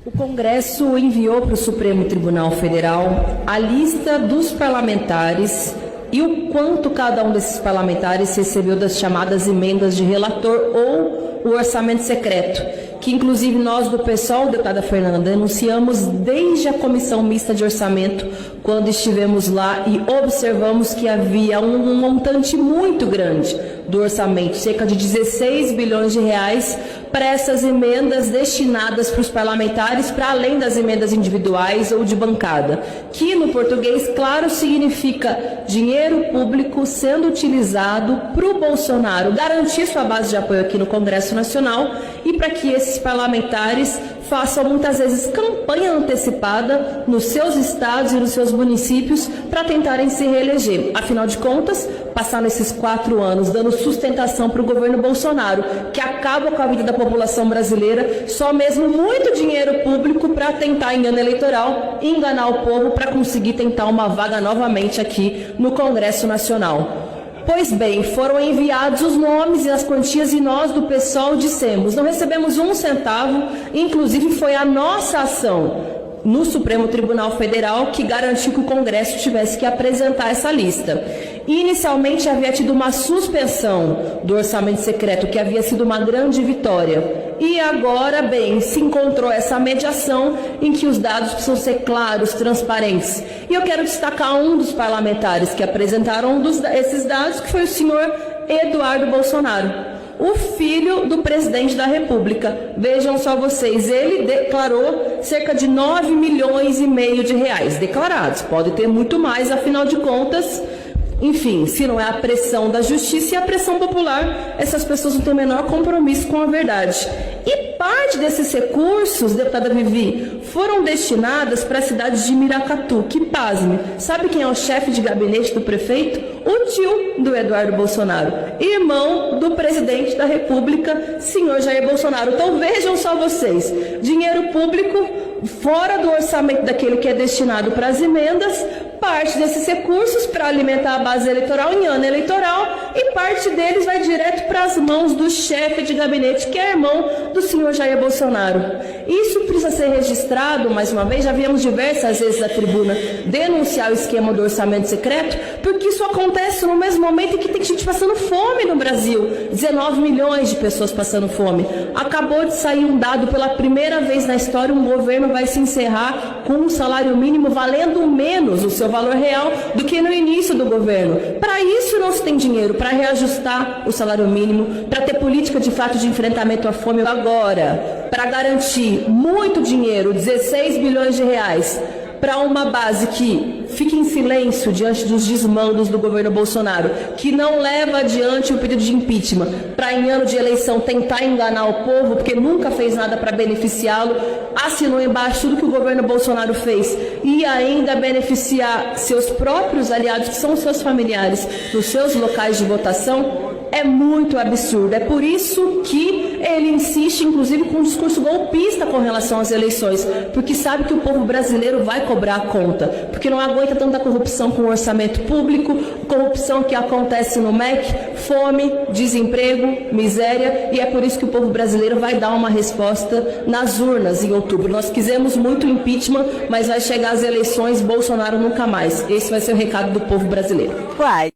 O Congresso enviou para o Supremo Tribunal Federal a lista dos parlamentares e o quanto cada um desses parlamentares recebeu das chamadas emendas de relator ou o orçamento secreto, que inclusive nós do PSOL, deputada Fernanda, denunciamos desde a Comissão Mista de Orçamento, quando estivemos lá e observamos que havia um montante muito grande do orçamento, cerca de 16 bilhões de reais, para essas emendas destinadas para os parlamentares, para além das emendas individuais ou de bancada, que no português, claro, significa dinheiro público sendo utilizado para o Bolsonaro garantir sua base de apoio aqui no Congresso Nacional e para que esses parlamentares façam muitas vezes campanha antecipada nos seus estados e nos seus municípios para tentarem se reeleger. Afinal de contas, passaram esses 4 anos dando sustentação para o governo Bolsonaro, que acaba com a vida da população brasileira, só mesmo muito dinheiro público para tentar engano eleitoral, enganar o povo para conseguir tentar uma vaga novamente aqui no Congresso Nacional. Pois bem, foram enviados os nomes e as quantias e nós do PSOL dissemos, não recebemos 1 centavo, inclusive foi a nossa ação no Supremo Tribunal Federal que garantiu que o Congresso tivesse que apresentar essa lista. Inicialmente havia tido uma suspensão do orçamento secreto, que havia sido uma grande vitória. E agora, bem, se encontrou essa mediação em que os dados precisam ser claros, transparentes. E eu quero destacar um dos parlamentares que apresentaram esses dados, que foi o senhor Eduardo Bolsonaro, o filho do presidente da República. Vejam só vocês, ele declarou cerca de 9 milhões e meio de reais declarados. Pode ter muito mais, afinal de contas, enfim, se não é a pressão da justiça e a pressão popular, essas pessoas não têm o menor compromisso com a verdade. E parte desses recursos, deputada Vivi, foram destinadas para a cidade de Miracatu, que, pasme, sabe quem é o chefe de gabinete do prefeito? O tio do Eduardo Bolsonaro, irmão do presidente da República, senhor Jair Bolsonaro. Então vejam só vocês, dinheiro público fora do orçamento daquele que é destinado para as emendas, parte desses recursos para alimentar a base eleitoral em ano eleitoral e parte deles vai direto para as mãos do chefe de gabinete, que é irmão do senhor Jair Bolsonaro. Isso precisa ser registrado, mais uma vez, já viemos diversas vezes da tribuna denunciar o esquema do orçamento secreto, porque isso acontece no mesmo momento em que tem gente passando fome no Brasil, 19 milhões de pessoas passando fome. Acabou de sair um dado, pela primeira vez na história, um governo vai se encerrar com um salário mínimo valendo menos o seu valor real do que no início do governo. Para isso não se tem dinheiro, para reajustar o salário mínimo, para ter política de fato de enfrentamento à fome. Agora, para garantir muito dinheiro, 16 bilhões de reais, para uma base que fica em silêncio diante dos desmandos do governo Bolsonaro, que não leva adiante o pedido de impeachment, para em ano de eleição tentar enganar o povo, porque nunca fez nada para beneficiá-lo, assinou embaixo tudo que o governo Bolsonaro fez e ainda beneficiar seus próprios aliados, que são seus familiares, nos seus locais de votação, é muito absurdo. É por isso que ele insiste, inclusive, com um discurso golpista com relação às eleições, porque sabe que o povo brasileiro vai cobrar a conta, porque não aguenta tanta corrupção com o orçamento público, corrupção que acontece no MEC, fome, desemprego, miséria, e é por isso que o povo brasileiro vai dar uma resposta nas urnas em outubro. Nós quisemos muito impeachment, mas vai chegar às eleições, Bolsonaro nunca mais. Esse vai ser o recado do povo brasileiro. Uai.